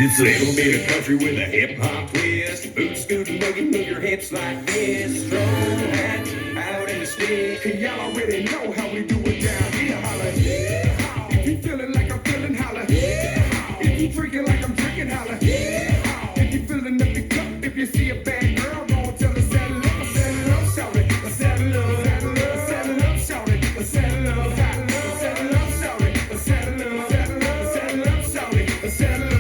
It's a little bit of country with a hip hop twist. Boot scootin' boogie, move your hips like this. Strong hat out in the stick. And y'all already know how we do it down here. Holla, yeah. If you feeling like I'm feeling, holla, yeah. If you drinking like I'm drinking, holla, yeah. If you feeling up the cup, if you see a bad girl, don't tell her saddle up, shout it, saddle up, saddle up, shout it, saddle up, saddle up, shout it, saddle up, saddle up, shout it, saddle up.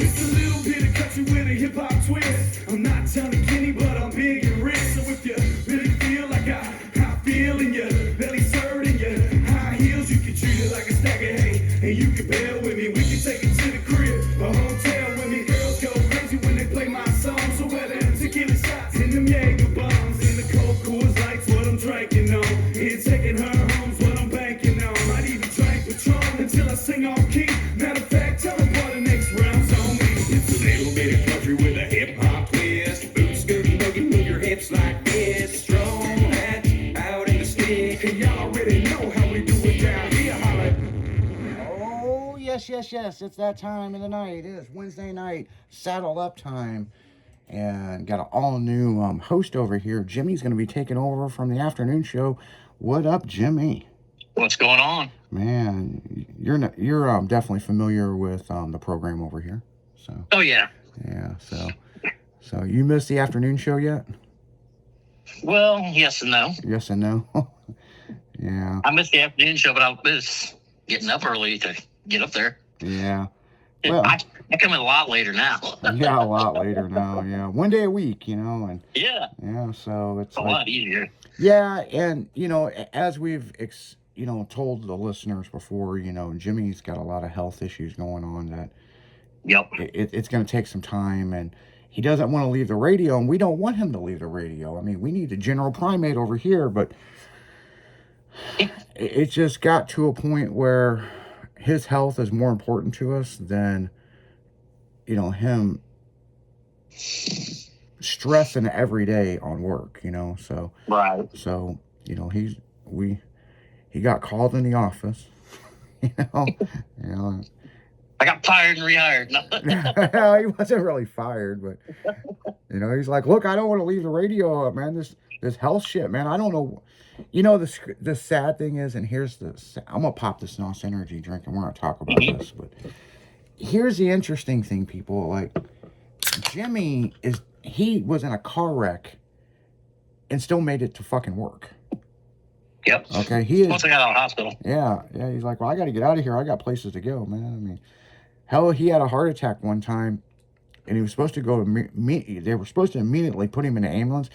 It's a little bit of country with a hip hop twist. I'm not Johnny Kenny, but I'm big and rich. So if you really feel like I feel in your belly, shirt in your high heels, you can treat it like a stack of hay. And you can bail with me, we can take it to the crib, a hotel with me. Girls go crazy when they play my song. So whether tequila shots and them Jaeger bombs and the cold Coors Lights, what I'm drinking on, and taking her home's what I'm banking on. Might even drink Patron until I sing off key. Matter of fact, tell them what the next round's on me. It's a little bit of country with a hip hop twist. Boot scootin' boogie, move your hips like this. Strong hat out in the stick, and y'all already know how we do it down here. Holla. Oh, yes. It's that time of the night. It is Wednesday night, saddle up time. And got an all-new host over here. Jimmy's going to be taking over from the afternoon show. What up, Jimmy? What's going on? Man, you're definitely familiar with the program over here. So. Oh, yeah. Yeah, so you missed the afternoon show yet? Well, yes and no. Yes and no. Yeah. I missed the afternoon show, but I was getting up early to get up there. Yeah. Well, I come in a lot later now. Yeah, a lot later now. Yeah, one day a week, and yeah, so it's a lot easier. Yeah, and as we've told the listeners before, Jimmy's got a lot of health issues going on that. Yep. It's going to take some time, and he doesn't want to leave the radio, and we don't want him to leave the radio. I mean, we need the general primate over here, but it just got to a point where his health is more important to us than, him stressing every day on work, so. Right. So, he got called in the office, I got fired and rehired. He wasn't really fired, but, he's like, look, I don't want to leave the radio up, man. This health shit, man. I don't know. The sad thing is, and here's I'm going to pop this NOS energy drink and we're going to talk about this, but here's the interesting thing, people. Like, Jimmy he was in a car wreck and still made it to fucking work. Yep. Okay. Once I got out of the hospital. Yeah. He's like, well, I got to get out of here. I got places to go, man. I mean, hell, he had a heart attack one time and he was supposed to go they were supposed to immediately put him in an ambulance,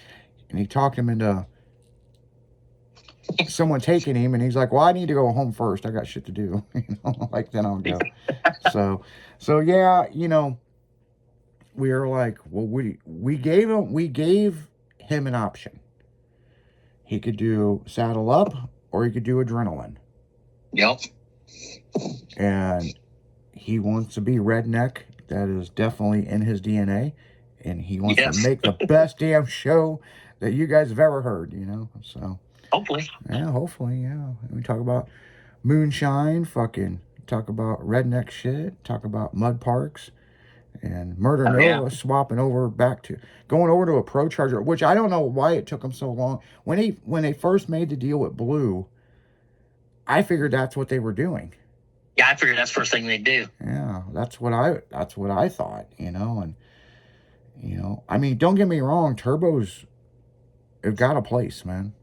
and he talked him into someone taking him, and he's like, well, I need to go home first. I got shit to do. Like, then I'll go. So yeah, we were like, well, we gave him an option. He could do saddle up or he could do adrenaline. Yep. And he wants to be redneck. That is definitely in his DNA. And he wants to make the best damn show that you guys have ever heard, so. Hopefully. Yeah, hopefully, yeah. We talk about moonshine, talk about redneck shit, talk about mud parks, and Murder Nova swapping over going over to a Pro Charger, which I don't know why it took him so long. When they first made the deal with Blue, I figured that's what they were doing. Yeah, I figured that's the first thing they do. Yeah, that's what I thought, and I mean, don't get me wrong, turbos have got a place, man.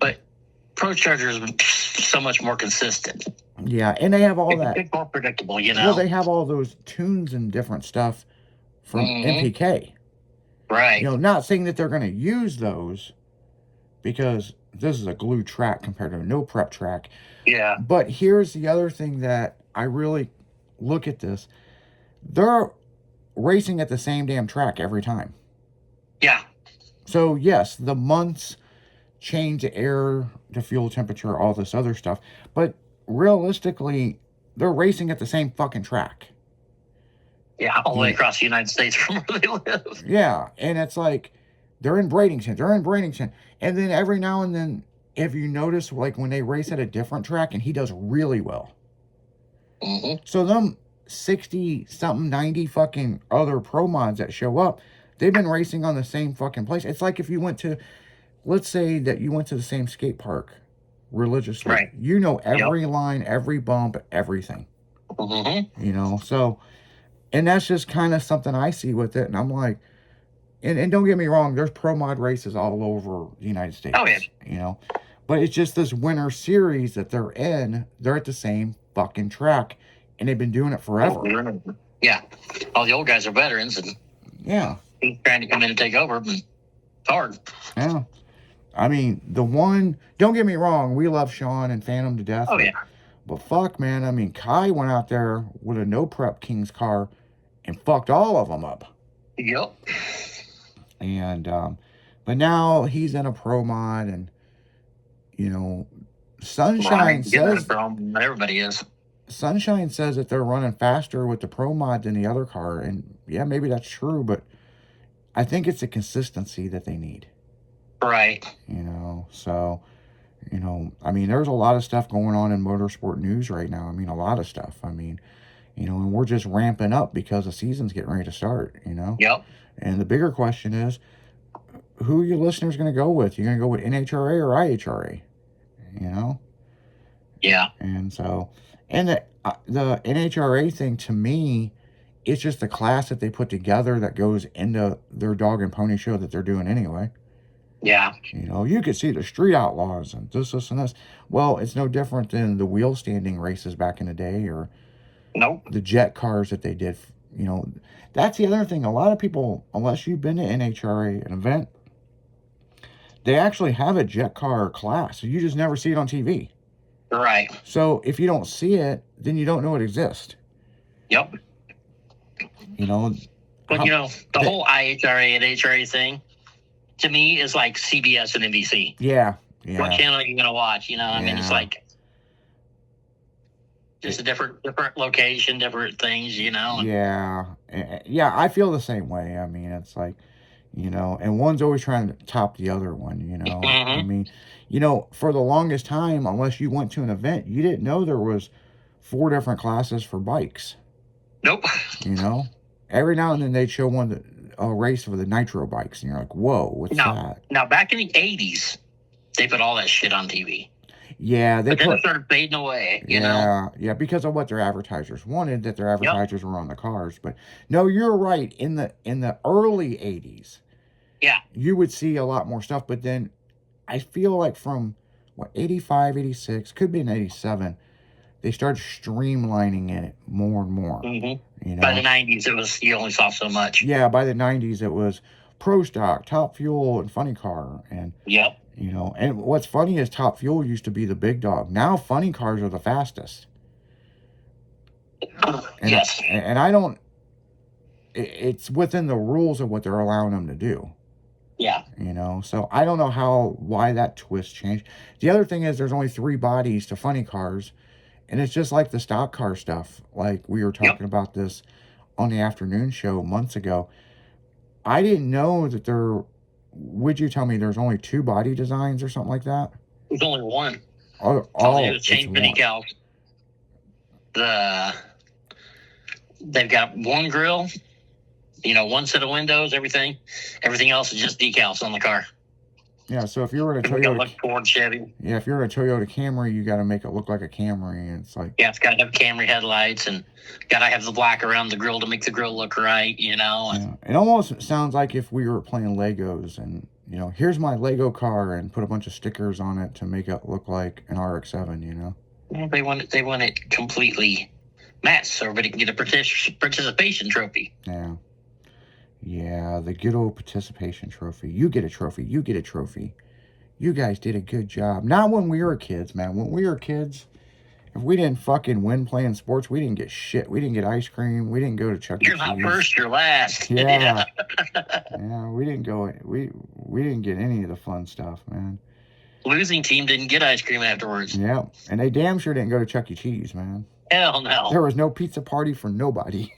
But Pro Charger is so much more consistent. Yeah, and they have all that. It's more predictable, Well, they have all those tunes and different stuff from NPK. Right. Not saying that they're going to use those, because this is a glue track compared to a no prep track. Yeah. But here's the other thing that I really look at this. They're racing at the same damn track every time. Yeah. So, yes, the months change the air, the fuel temperature, all this other stuff. But realistically, they're racing at the same fucking track. Yeah, all the way across the United States from where they live. Yeah, and it's like, they're in Bradenton. And then every now and then, if you notice, like when they race at a different track, and he does really well. Mm-hmm. So them 60 something 90 fucking other pro mods that show up. They've been racing on the same fucking place. It's like if you went to, let's say that you went to the same skate park religiously. Right. You know every line, every bump, everything. Mm-hmm. You know, so, and that's just kind of something I see with it. And I'm like, and don't get me wrong, there's pro mod races all over the United States. Oh, yeah. You know, but it's just this winter series that they're in. They're at the same fucking track, and they've been doing it forever. Yeah. All the old guys are veterans, and Yeah. he's trying to come in and take over, but it's hard. Yeah. I mean, the one, don't get me wrong, we love Sean and Phantom to death. Oh, yeah. But fuck, man, I mean, Kai went out there with a no prep King's car and fucked all of them up. Yep. And, but now he's in a pro mod, and, you know, Sunshine says, everybody is. Sunshine says that they're running faster with the pro mod than the other car. And yeah, maybe that's true, but I think it's the consistency that they need. Right. You know, so, you know, I mean, there's a lot of stuff going on in motorsport news right now. I mean, a lot of stuff. I mean, you know, and we're just ramping up because the season's getting ready to start, you know? Yep. And the bigger question is, who are your listeners going to go with? You're going to go with NHRA or IHRA? You know? Yeah. And so, and the NHRA thing, to me, it's just the class that they put together that goes into their dog and pony show that they're doing anyway. Yeah. You know, you could see the Street Outlaws and this, and this. Well, it's no different than the wheel standing races back in the day, or Nope. the jet cars that they did. You know, that's the other thing. A lot of people, unless you've been to NHRA, an event, they actually have a jet car class. You just never see it on TV. Right. So if you don't see it, then you don't know it exists. Yep. You know, But, you know, the whole IHRA and HRA thing, to me, is like CBS and NBC. yeah. What channel are you going to watch? You know, I mean, it's Yeah. like just a different location, different things, you know. Yeah. Yeah, I feel the same way. I mean, it's like, you know, and one's always trying to top the other one, you know. I mean, you know, for the longest time, unless you went to an event, you didn't know there was 4 different classes for bikes, Nope. you know. Every now and then they'd show a race for the nitro bikes, and you're like, whoa, what's that? Now, back in the 80s, they put all that shit on TV. Yeah, But then it started fading away, you know? Yeah, because of what their advertisers wanted, that their advertisers were on the cars. But no, you're right. In the early 80s, Yeah. you would see a lot more stuff. But then I feel like from, 85, 86, could be in 87, they started streamlining it more and more. Mm-hmm. You know? By the 90s, you only saw so much. Yeah, by the 90s, it was Pro Stock, Top Fuel, and Funny Car. And, Yep. you know, and what's funny is Top Fuel used to be the big dog. Now Funny Cars are the fastest. And, Yes. And I don't, it's within the rules of what they're allowing them to do. Yeah. You know, so I don't know why that twist changed. The other thing is there's only 3 bodies to Funny Cars, and it's just like the stock car stuff. Like we were talking about this on the afternoon show months ago. I didn't know that would you tell me there's only 2 body designs or something like that? There's only one. All All they do is it's change the one. decals. They've got one grill, you know, one set of windows, everything. Everything else is just decals on the car. Yeah, so if you're in a We got Toyota, look Ford, Chevy. yeah, if you're in a Toyota Camry, you got to make it look like a Camry, and it's like, Yeah, it's got to have Camry headlights and got to have the black around the grill to make the grill look right, you know. yeah, it almost sounds like if we were playing Legos, and you know, here's my Lego car, and put a bunch of stickers on it to make it look like an RX-7, you know. Well, they want it completely matched so everybody can get a participation trophy. Yeah. Yeah, the good old participation trophy. You get a trophy. You get a trophy. You guys did a good job. Not when we were kids, man. When we were kids, if we didn't fucking win playing sports, we didn't get shit. We didn't get ice cream. We didn't go to Chuck E. You're not Cheese. first, you're last. Yeah. Yeah, we didn't go. We didn't get any of the fun stuff, man. Losing team didn't get ice cream afterwards. Yeah, and they damn sure didn't go to Chuck E. Cheese, man. Hell no. There was no pizza party for nobody.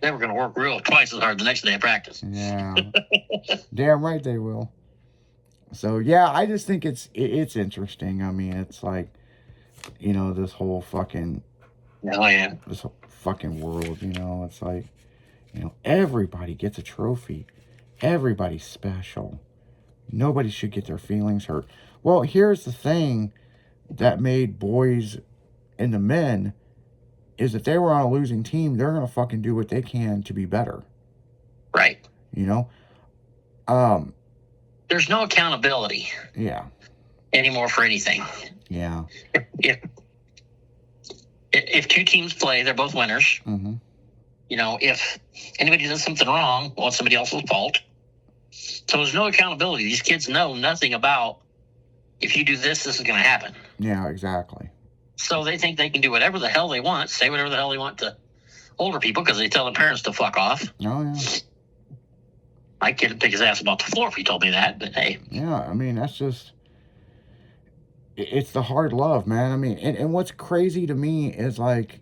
They were going to work real twice as hard the next day of practice. Yeah. Damn right they will. So yeah, I just think it's interesting. I mean, it's like, you know, this whole fucking Oh yeah. this fucking world, it's like, everybody gets a trophy. Everybody's special. Nobody should get their feelings hurt. Well, here's the thing that made boys into men is if they were on a losing team, they're gonna fucking do what they can to be better. Right. Um, There's no accountability yeah, anymore for anything. yeah. If two teams play, they're both winners. Mm-hmm. If anybody does something wrong, well, it's somebody else's fault. So there's no accountability. These kids know nothing about if you do this is going to happen. Yeah, exactly. So they think they can do whatever the hell they want, say whatever the hell they want to older people because they tell their parents to fuck off. Oh, yeah. My kid would pick his ass about the floor if he told me that, but hey. Yeah, I mean, that's just... It's the hard love, man. I mean, and what's crazy to me is, like,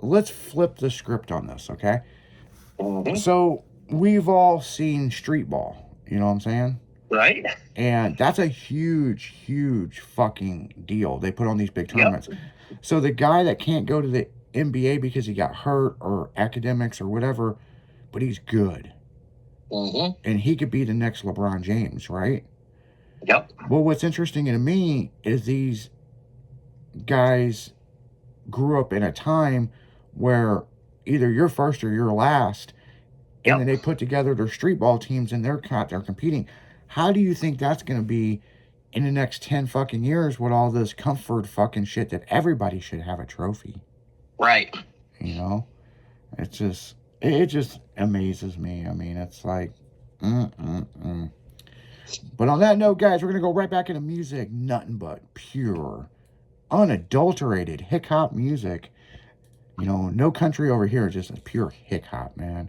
let's flip the script on this, okay? Mm-hmm. So, we've all seen street ball, you know what I'm saying? Right. And that's a huge, huge fucking deal. They put on these big tournaments. Yep. So, the guy that can't go to the NBA because he got hurt or academics or whatever, but he's good. Mm-hmm. And he could be the next LeBron James, right? Yep. Well, what's interesting to me is these guys grew up in a time where either you're first or you're last, and then they put together their street ball teams and they're competing. How do you think that's going to be in the next 10 fucking years with all this comfort fucking shit that everybody should have a trophy? Right. It just amazes me. I mean, it's like, But on that note, guys, we're going to go right back into music. Nothing but pure, unadulterated hip-hop music. No country over here, just a pure hip-hop, man.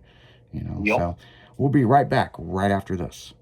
Yep. So we'll be right back right after this.